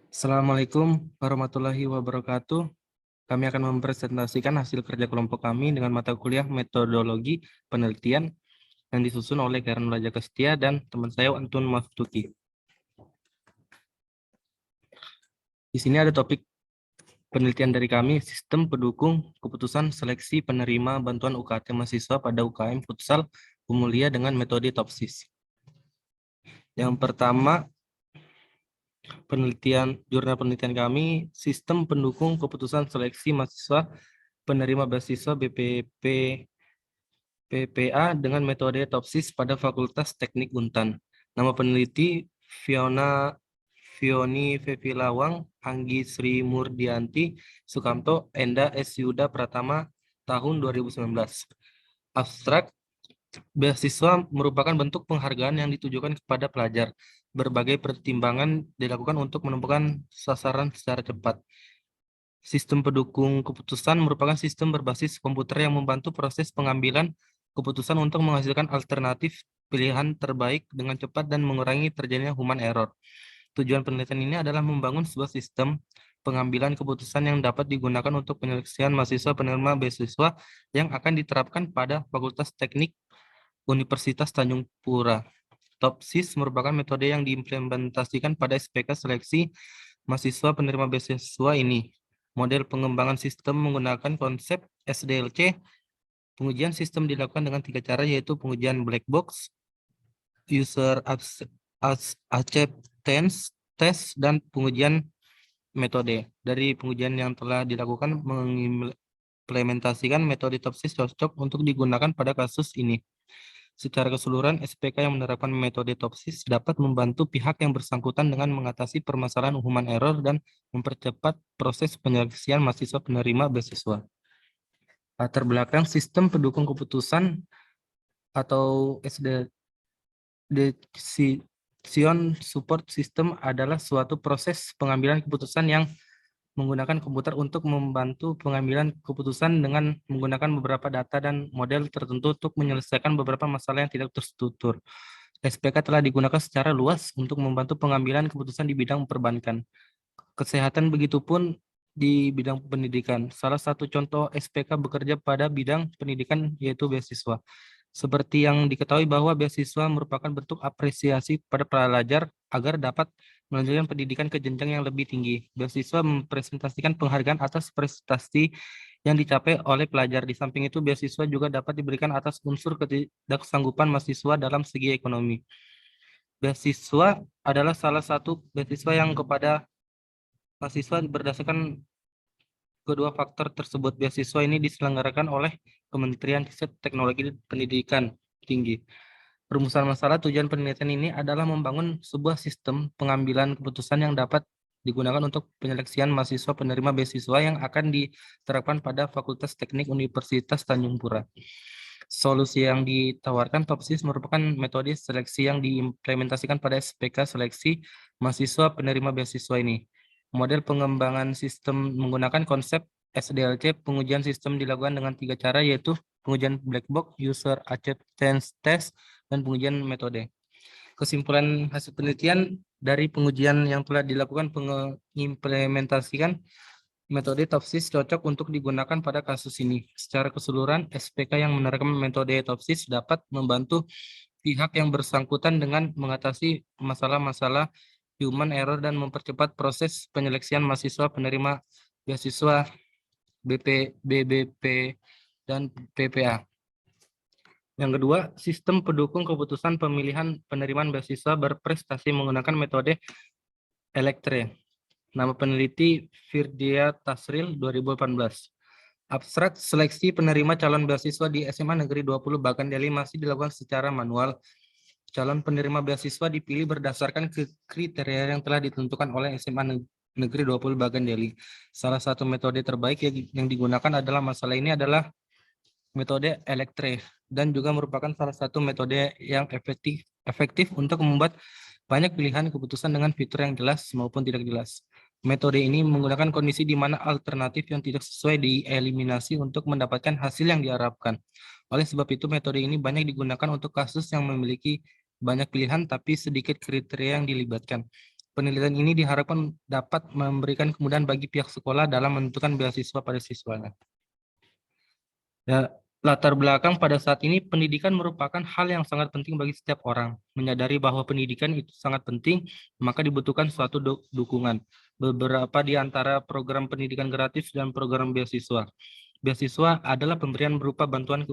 Assalamualaikum warahmatullahi wabarakatuh. Kami akan mempresentasikan hasil kerja kelompok kami dengan mata kuliah metodologi penelitian yang disusun oleh Karen Raja Kestia dan teman saya Antun Maftuki. Di sini ada topik penelitian dari kami, sistem pendukung keputusan seleksi penerima bantuan UKT mahasiswa pada UKM Futsal Umulia dengan metode TOPSIS. Yang pertama, jurnal penelitian kami, sistem pendukung keputusan seleksi mahasiswa penerima beasiswa BPP PPA dengan metode TOPSIS pada Fakultas Teknik Untan. Nama peneliti Fioni Fevilawang, Anggi Sri Murdianti, Sukamto, Enda S. Yuda Pratama, tahun 2019. Abstrak, beasiswa merupakan bentuk penghargaan yang ditujukan kepada pelajar. Berbagai pertimbangan dilakukan untuk menemukan sasaran secara cepat. Sistem pendukung keputusan merupakan sistem berbasis komputer yang membantu proses pengambilan keputusan untuk menghasilkan alternatif pilihan terbaik dengan cepat dan mengurangi terjadinya human error. Tujuan penelitian ini adalah membangun sebuah sistem pengambilan keputusan yang dapat digunakan untuk penyeleksian mahasiswa penerima beasiswa yang akan diterapkan pada Fakultas Teknik Universitas Tanjung Pura. TOPSIS merupakan metode yang diimplementasikan pada SPK seleksi mahasiswa penerima beasiswa ini. Model pengembangan sistem menggunakan konsep SDLC. Pengujian sistem dilakukan dengan 3 cara, yaitu pengujian black box, user acceptance test, dan pengujian metode. Dari pengujian yang telah dilakukan mengimplementasikan metode TOPSIS cocok untuk digunakan pada kasus ini. Secara keseluruhan, SPK yang menerapkan metode TOPSIS dapat membantu pihak yang bersangkutan dengan mengatasi permasalahan human error dan mempercepat proses penyeleksian mahasiswa penerima beasiswa. Latar belakang sistem pendukung keputusan atau Decision Support System adalah suatu proses pengambilan keputusan yang menggunakan komputer untuk membantu pengambilan keputusan dengan menggunakan beberapa data dan model tertentu untuk menyelesaikan beberapa masalah yang tidak terstruktur. SPK telah digunakan secara luas untuk membantu pengambilan keputusan di bidang perbankan, kesehatan, begitupun di bidang pendidikan. Salah satu contoh SPK bekerja pada bidang pendidikan yaitu beasiswa. Seperti yang diketahui bahwa beasiswa merupakan bentuk apresiasi pada pelajar agar dapat melanjutkan pendidikan ke jenjang yang lebih tinggi. Beasiswa mempresentasikan penghargaan atas prestasi yang dicapai oleh pelajar. Di samping itu, beasiswa juga dapat diberikan atas unsur ketidaksanggupan mahasiswa dalam segi ekonomi. Beasiswa adalah salah satu beasiswa yang kepada mahasiswa berdasarkan kedua faktor tersebut. Beasiswa ini diselenggarakan oleh Kementerian Riset Teknologi Pendidikan Tinggi. Perumusan masalah, tujuan penelitian ini adalah membangun sebuah sistem pengambilan keputusan yang dapat digunakan untuk penyeleksian mahasiswa penerima beasiswa yang akan diterapkan pada Fakultas Teknik Universitas Tanjung Pura. Solusi yang ditawarkan TOPSIS merupakan metode seleksi yang diimplementasikan pada SPK seleksi mahasiswa penerima beasiswa ini. Model pengembangan sistem menggunakan konsep SDLC. Pengujian sistem dilakukan dengan 3 cara, yaitu pengujian black box, user acceptance test, dan pengujian metode. Kesimpulan hasil penelitian dari pengujian yang telah dilakukan mengimplementasikan metode TOPSIS cocok untuk digunakan pada kasus ini. Secara keseluruhan, SPK yang menerapkan metode TOPSIS dapat membantu pihak yang bersangkutan dengan mengatasi masalah-masalah human error dan mempercepat proses penyeleksian mahasiswa penerima beasiswa BBP dan PPA. Yang kedua, sistem pendukung keputusan pemilihan penerimaan beasiswa berprestasi menggunakan metode Electre. Nama peneliti Firdia Tasril, 2018. Abstrak, seleksi penerima calon beasiswa di SMA Negeri 20 Bagan Deli masih dilakukan secara manual. Calon penerima beasiswa dipilih berdasarkan kriteria yang telah ditentukan oleh SMA Negeri 20 Bagan Deli. Salah satu metode terbaik yang digunakan adalah masalah ini adalah metode Electre dan juga merupakan salah satu metode yang efektif untuk membuat banyak pilihan keputusan dengan fitur yang jelas maupun tidak jelas. Metode ini menggunakan kondisi di mana alternatif yang tidak sesuai dieliminasi untuk mendapatkan hasil yang diharapkan. Oleh sebab itu, metode ini banyak digunakan untuk kasus yang memiliki banyak pilihan tapi sedikit kriteria yang dilibatkan. Penelitian ini diharapkan dapat memberikan kemudahan bagi pihak sekolah dalam menentukan beasiswa pada siswanya. Ya, latar belakang pada saat ini pendidikan merupakan hal yang sangat penting bagi setiap orang. Menyadari bahwa pendidikan itu sangat penting, maka dibutuhkan suatu dukungan. Beberapa di antara program pendidikan gratis dan program beasiswa. Beasiswa adalah pemberian berupa bantuan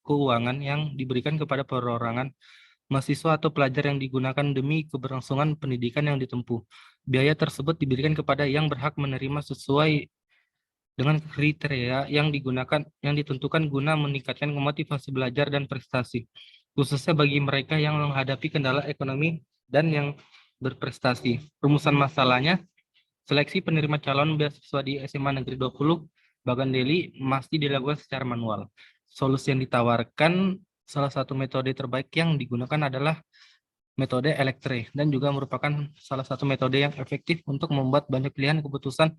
keuangan yang diberikan kepada perorangan, mahasiswa atau pelajar yang digunakan demi keberlangsungan pendidikan yang ditempuh. Biaya tersebut diberikan kepada yang berhak menerima sesuai dengan kriteria yang ditentukan guna meningkatkan motivasi belajar dan prestasi, khususnya bagi mereka yang menghadapi kendala ekonomi dan yang berprestasi. Rumusan masalahnya, seleksi penerima calon beasiswa di SMA Negeri 20 Bagan Deli masih dilakukan secara manual. Solusi yang ditawarkan, salah satu metode terbaik yang digunakan adalah metode Electre dan juga merupakan salah satu metode yang efektif untuk membuat banyak pilihan keputusan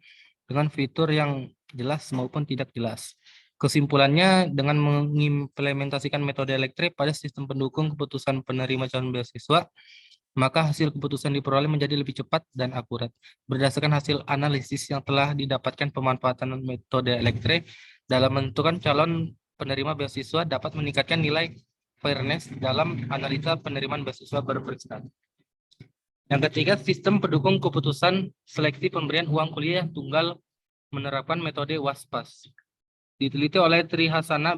dengan fitur yang jelas maupun tidak jelas. Kesimpulannya, dengan mengimplementasikan metode Electre pada sistem pendukung keputusan penerima calon beasiswa, maka hasil keputusan diperoleh menjadi lebih cepat dan akurat. Berdasarkan hasil analisis yang telah didapatkan, pemanfaatan metode Electre dalam menentukan calon penerima beasiswa dapat meningkatkan nilai fairness dalam analisa penerimaan beasiswa berprestasi. Yang ketiga, sistem pendukung keputusan seleksi pemberian uang kuliah tunggal menerapkan metode WASPAS. Diteliti oleh Tri Hasana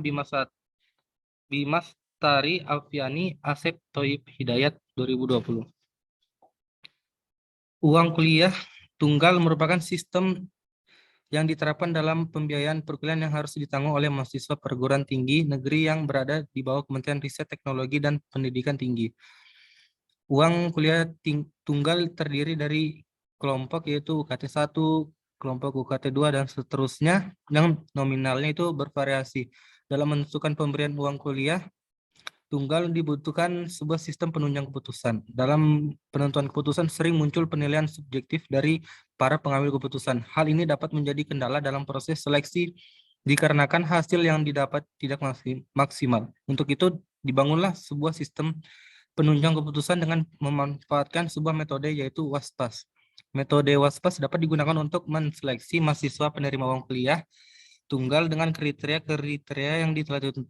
Bimastari Alfiani Asep Toib Hidayat 2020. Uang kuliah tunggal merupakan sistem yang diterapkan dalam pembiayaan perkuliahan yang harus ditanggung oleh mahasiswa perguruan tinggi negeri yang berada di bawah Kementerian Riset Teknologi dan Pendidikan Tinggi. Uang kuliah tunggal terdiri dari kelompok yaitu UKT 1, kelompok UKT 2, dan seterusnya yang nominalnya itu bervariasi. Dalam menentukan pemberian uang kuliah tunggal dibutuhkan sebuah sistem penunjang keputusan. Dalam penentuan keputusan sering muncul penilaian subjektif dari para pengambil keputusan. Hal ini dapat menjadi kendala dalam proses seleksi dikarenakan hasil yang didapat tidak maksimal. Untuk itu dibangunlah sebuah sistem penunjang keputusan dengan memanfaatkan sebuah metode yaitu WASPAS. Metode WASPAS dapat digunakan untuk menseleksi mahasiswa penerima uang kuliah tunggal dengan kriteria yang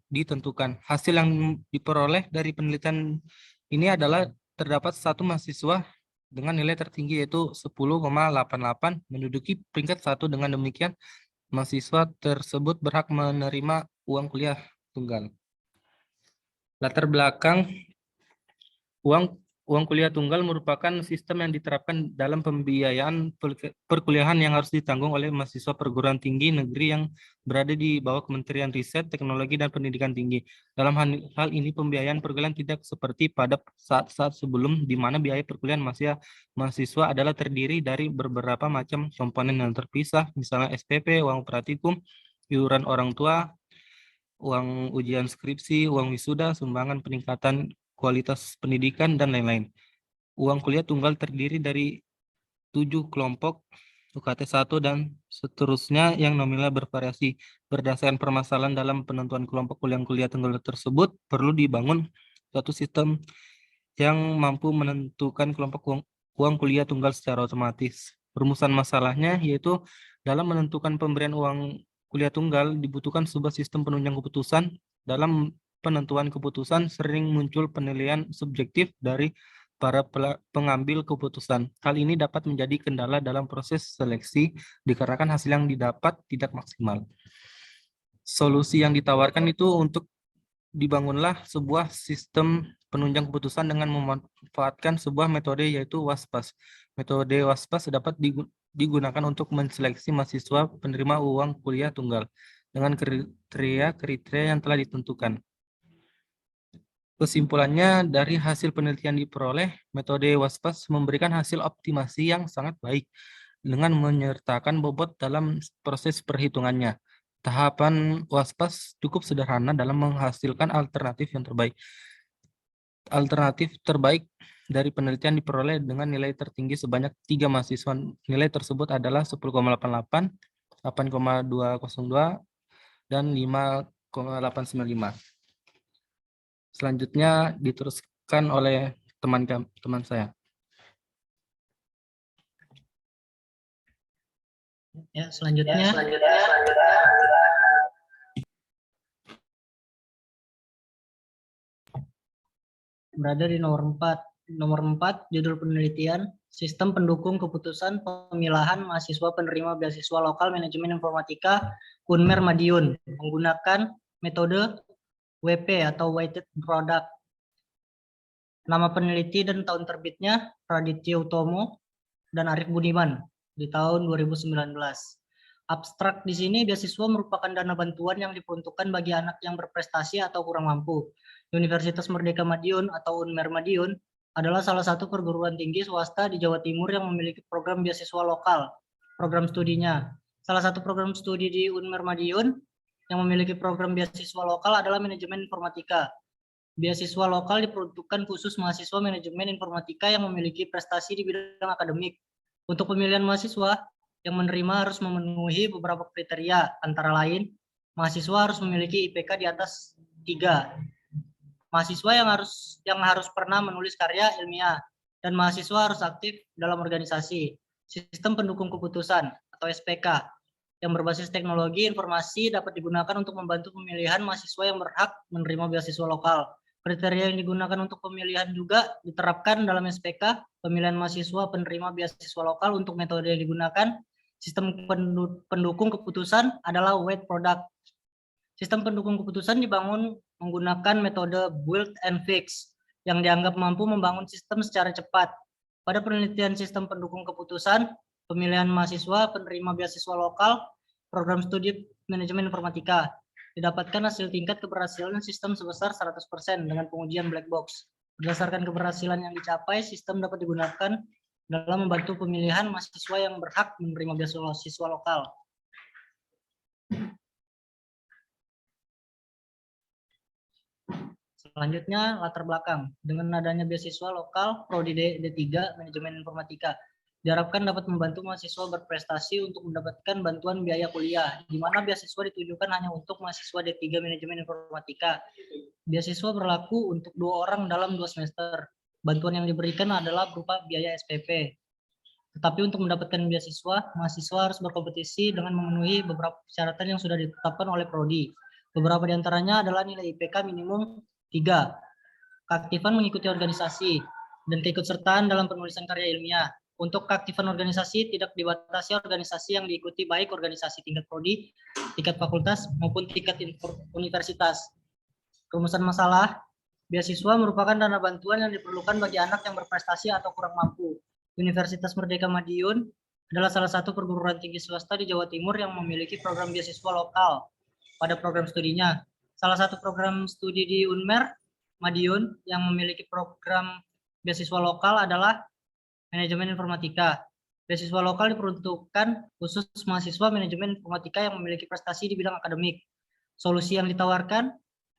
ditentukan. Hasil yang diperoleh dari penelitian ini adalah terdapat satu mahasiswa dengan nilai tertinggi yaitu 10,88 menduduki peringkat 1. Dengan demikian, mahasiswa tersebut berhak menerima uang kuliah tunggal. Latar belakang uang kuliah tunggal merupakan sistem yang diterapkan dalam pembiayaan perkuliahan yang harus ditanggung oleh mahasiswa perguruan tinggi negeri yang berada di bawah Kementerian Riset, Teknologi, dan Pendidikan Tinggi. Dalam hal ini pembiayaan perkuliahan tidak seperti pada saat-saat sebelum, di mana biaya perkuliahan mahasiswa adalah terdiri dari beberapa macam komponen yang terpisah, misalnya SPP, uang praktikum, iuran orang tua, uang ujian skripsi, uang wisuda, sumbangan peningkatan kualitas pendidikan, dan lain-lain. Uang kuliah tunggal terdiri dari 7 kelompok UKT 1 dan seterusnya yang nominal bervariasi. Berdasarkan permasalahan dalam penentuan kelompok kuliah tunggal tersebut, perlu dibangun suatu sistem yang mampu menentukan kelompok uang kuliah tunggal secara otomatis. Rumusan masalahnya yaitu dalam menentukan pemberian uang kuliah tunggal dibutuhkan sebuah sistem penunjang keputusan. Dalam penentuan keputusan sering muncul penilaian subjektif dari para pengambil keputusan. Hal ini dapat menjadi kendala dalam proses seleksi dikarenakan hasil yang didapat tidak maksimal. Solusi yang ditawarkan itu untuk dibangunlah sebuah sistem penunjang keputusan dengan memanfaatkan sebuah metode yaitu WASPAS. Metode WASPAS dapat digunakan untuk menseleksi mahasiswa penerima uang kuliah tunggal dengan kriteria yang telah ditentukan. Kesimpulannya, dari hasil penelitian diperoleh, metode WASPAS memberikan hasil optimasi yang sangat baik dengan menyertakan bobot dalam proses perhitungannya. Tahapan WASPAS cukup sederhana dalam menghasilkan alternatif yang terbaik. Alternatif terbaik dari penelitian diperoleh dengan nilai tertinggi sebanyak 3 mahasiswa. Nilai tersebut adalah 10,88, 8,202, dan 5,895. Selanjutnya diteruskan oleh teman saya. Ya, selanjutnya. Berada di nomor 4. Nomor 4, judul penelitian, Sistem Pendukung Keputusan Pemilahan Mahasiswa Penerima Beasiswa Lokal Manajemen Informatika Unmer Madiun menggunakan metode WP atau Weighted Product. Nama peneliti dan tahun terbitnya Raditya Utomo dan Arif Budiman di tahun 2019. Abstrak di sini, beasiswa merupakan dana bantuan yang diperuntukkan bagi anak yang berprestasi atau kurang mampu. Universitas Merdeka Madiun atau Unmer Madiun adalah salah satu perguruan tinggi swasta di Jawa Timur yang memiliki program beasiswa lokal. Program studinya, salah satu program studi di Unmer Madiun yang memiliki program beasiswa lokal adalah manajemen informatika. Beasiswa lokal diperuntukkan khusus mahasiswa manajemen informatika yang memiliki prestasi di bidang akademik. Untuk pemilihan mahasiswa yang menerima harus memenuhi beberapa kriteria, antara lain mahasiswa harus memiliki IPK di atas 3. Mahasiswa yang harus pernah menulis karya ilmiah, dan mahasiswa harus aktif dalam organisasi. Sistem pendukung keputusan atau SPK yang berbasis teknologi informasi dapat digunakan untuk membantu pemilihan mahasiswa yang berhak menerima beasiswa lokal. Kriteria yang digunakan untuk pemilihan juga diterapkan dalam SPK. Pemilihan mahasiswa penerima beasiswa lokal untuk metode yang digunakan sistem pendukung keputusan adalah weight product. Sistem pendukung keputusan dibangun menggunakan metode build and fix yang dianggap mampu membangun sistem secara cepat. Pada penelitian sistem pendukung keputusan, pemilihan mahasiswa penerima beasiswa lokal, program studi manajemen informatika, didapatkan hasil tingkat keberhasilan sistem sebesar 100% dengan pengujian black box. Berdasarkan keberhasilan yang dicapai, sistem dapat digunakan dalam membantu pemilihan mahasiswa yang berhak menerima beasiswa lokal. Selanjutnya, latar belakang. Dengan adanya beasiswa lokal, Prodi D3 Manajemen Informatika diharapkan dapat membantu mahasiswa berprestasi untuk mendapatkan bantuan biaya kuliah, di mana beasiswa ditujukan hanya untuk mahasiswa D3 Manajemen Informatika. Beasiswa berlaku untuk 2 orang dalam 2 semester. Bantuan yang diberikan adalah berupa biaya SPP. Tetapi untuk mendapatkan beasiswa, mahasiswa harus berkompetisi dengan memenuhi beberapa persyaratan yang sudah ditetapkan oleh Prodi. Beberapa di antaranya adalah nilai IPK minimum 3, keaktifan mengikuti organisasi, dan keikutsertaan dalam penulisan karya ilmiah. Untuk keaktifan organisasi tidak dibatasi organisasi yang diikuti, baik organisasi tingkat prodi, tingkat fakultas, maupun tingkat universitas. Rumusan masalah, beasiswa merupakan dana bantuan yang diperlukan bagi anak yang berprestasi atau kurang mampu. Universitas Merdeka Madiun adalah salah satu perguruan tinggi swasta di Jawa Timur yang memiliki program beasiswa lokal pada program studinya. Salah satu program studi di Unmer Madiun yang memiliki program beasiswa lokal adalah manajemen informatika. Beasiswa lokal diperuntukkan khusus mahasiswa manajemen informatika yang memiliki prestasi di bidang akademik. Solusi yang ditawarkan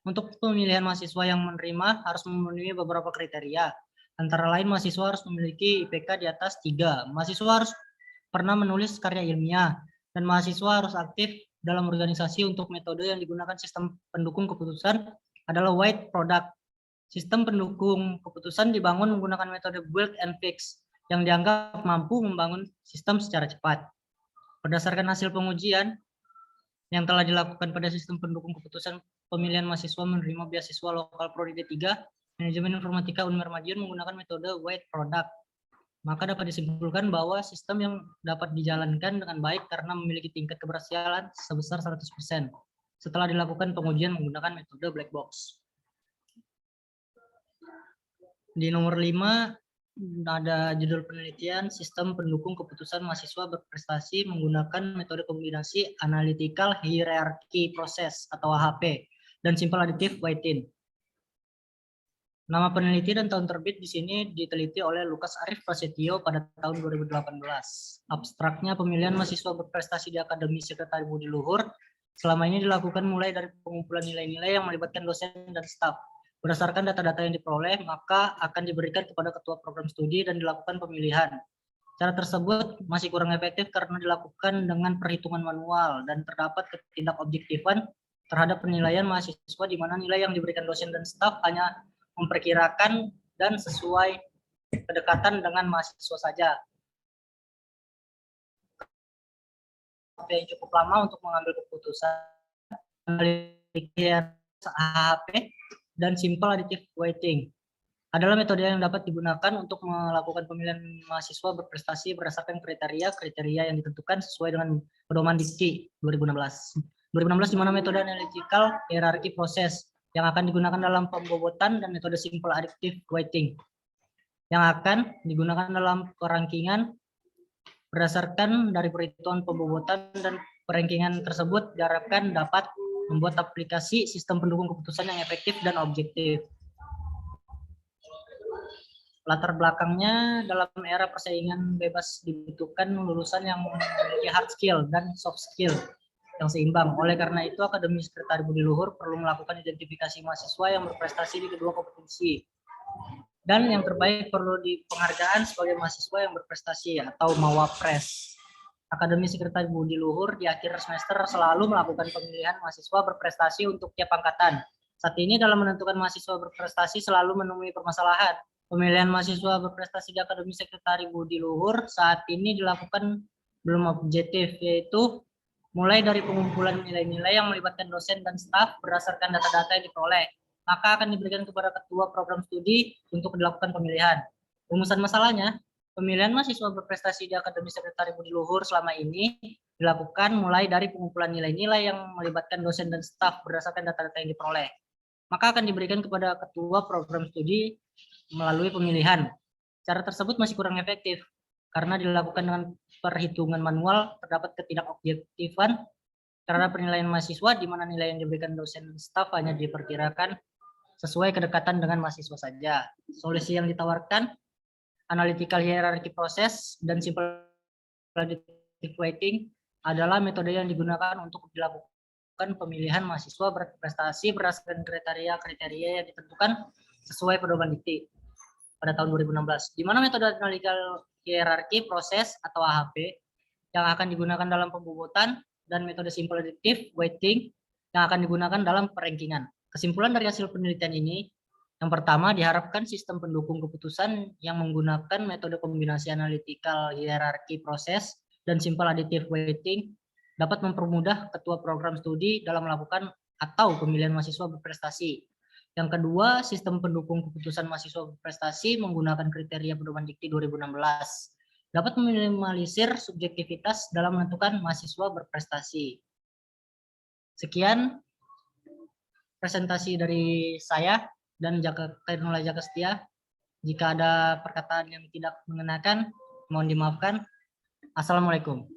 untuk pemilihan mahasiswa yang menerima harus memenuhi beberapa kriteria. Antara lain, mahasiswa harus memiliki IPK di atas 3. Mahasiswa harus pernah menulis karya ilmiah, dan mahasiswa harus aktif dalam organisasi. Untuk metode yang digunakan sistem pendukung keputusan adalah weight product. Sistem pendukung keputusan dibangun menggunakan metode build and fix yang dianggap mampu membangun sistem secara cepat. Berdasarkan hasil pengujian yang telah dilakukan pada sistem pendukung keputusan pemilihan mahasiswa menerima beasiswa lokal Prodi D3, Manajemen Informatika Unmer Madiun menggunakan metode weight product. Maka dapat disimpulkan bahwa sistem yang dapat dijalankan dengan baik karena memiliki tingkat keberhasilan sebesar 100% setelah dilakukan pengujian menggunakan metode black box. Di nomor 5 ada judul penelitian Sistem Pendukung Keputusan Mahasiswa Berprestasi menggunakan metode kombinasi Analytical Hierarchy Process atau AHP dan Simple Additive Weighting. Nama peneliti dan tahun terbit di sini diteliti oleh Lukas Arif Prasetyo pada tahun 2018. Abstraknya, pemilihan mahasiswa berprestasi di Akademi Sekretari Budi Luhur selama ini dilakukan mulai dari pengumpulan nilai-nilai yang melibatkan dosen dan staf. Berdasarkan data-data yang diperoleh, maka akan diberikan kepada ketua program studi dan dilakukan pemilihan. Cara tersebut masih kurang efektif karena dilakukan dengan perhitungan manual dan terdapat ketidakobjektifan terhadap penilaian mahasiswa, di mana nilai yang diberikan dosen dan staf hanya memperkirakan dan sesuai kedekatan dengan mahasiswa saja. yang cukup lama untuk mengambil keputusan, AHP, dan simple additive weighting adalah metode yang dapat digunakan untuk melakukan pemilihan mahasiswa berprestasi berdasarkan kriteria yang ditentukan sesuai dengan pedoman dikti 2016. 2016 di mana metode analytical hierarchy proses yang akan digunakan dalam pembobotan dan metode simple additive weighting yang akan digunakan dalam perankingan berdasarkan dari perhitungan pembobotan dan perankingan tersebut diharapkan dapat membuat aplikasi sistem pendukung keputusan yang efektif dan objektif. Latar belakangnya dalam era persaingan bebas dibutuhkan lulusan yang memiliki hard skill dan soft skill yang seimbang. Oleh karena itu, Akademi Sekretari Budi Luhur perlu melakukan identifikasi mahasiswa yang berprestasi di kedua kompetensi. Dan yang terbaik perlu di penghargaan sebagai mahasiswa yang berprestasi atau Mawapres. Akademi Sekretari Budi Luhur di akhir semester selalu melakukan pemilihan mahasiswa berprestasi untuk tiap angkatan. Saat ini dalam menentukan mahasiswa berprestasi selalu menemui permasalahan. Pemilihan mahasiswa berprestasi di Akademi Sekretari Budi Luhur saat ini dilakukan belum objektif, yaitu mulai dari pengumpulan nilai-nilai yang melibatkan dosen dan staf berdasarkan data-data yang diperoleh. Maka akan diberikan kepada ketua program studi untuk dilakukan pemilihan. Rumusan masalahnya, pemilihan mahasiswa berprestasi di Akademi Sekretari Budi Luhur selama ini dilakukan mulai dari pengumpulan nilai-nilai yang melibatkan dosen dan staf berdasarkan data-data yang diperoleh. Maka akan diberikan kepada ketua program studi melalui pemilihan. Cara tersebut masih kurang efektif karena dilakukan dengan perhitungan manual, terdapat ketidakobjektifan terhadap penilaian mahasiswa di mana nilai yang diberikan dosen dan staf hanya diperkirakan sesuai kedekatan dengan mahasiswa saja. Solusi yang ditawarkan, analytical hierarchy proses dan simple additive weighting adalah metode yang digunakan untuk dilakukan pemilihan mahasiswa berprestasi berdasarkan kriteria yang ditentukan sesuai pedoman dikti pada tahun 2016, di mana metode analytical hierarchy proses atau AHP yang akan digunakan dalam pembobotan dan metode simple additive weighting yang akan digunakan dalam perankingan. Kesimpulan dari hasil penelitian ini, yang pertama diharapkan sistem pendukung keputusan yang menggunakan metode kombinasi analytical hierarchy proses dan simple additive weighting dapat mempermudah ketua program studi dalam melakukan atau pemilihan mahasiswa berprestasi. Yang kedua, sistem pendukung keputusan mahasiswa berprestasi menggunakan kriteria pedoman dikti 2016 dapat meminimalisir subjektivitas dalam menentukan mahasiswa berprestasi. Sekian presentasi dari saya dan Khairul Jaka Setia. Jika ada perkataan yang tidak mengenakan, mohon dimaafkan. Assalamualaikum.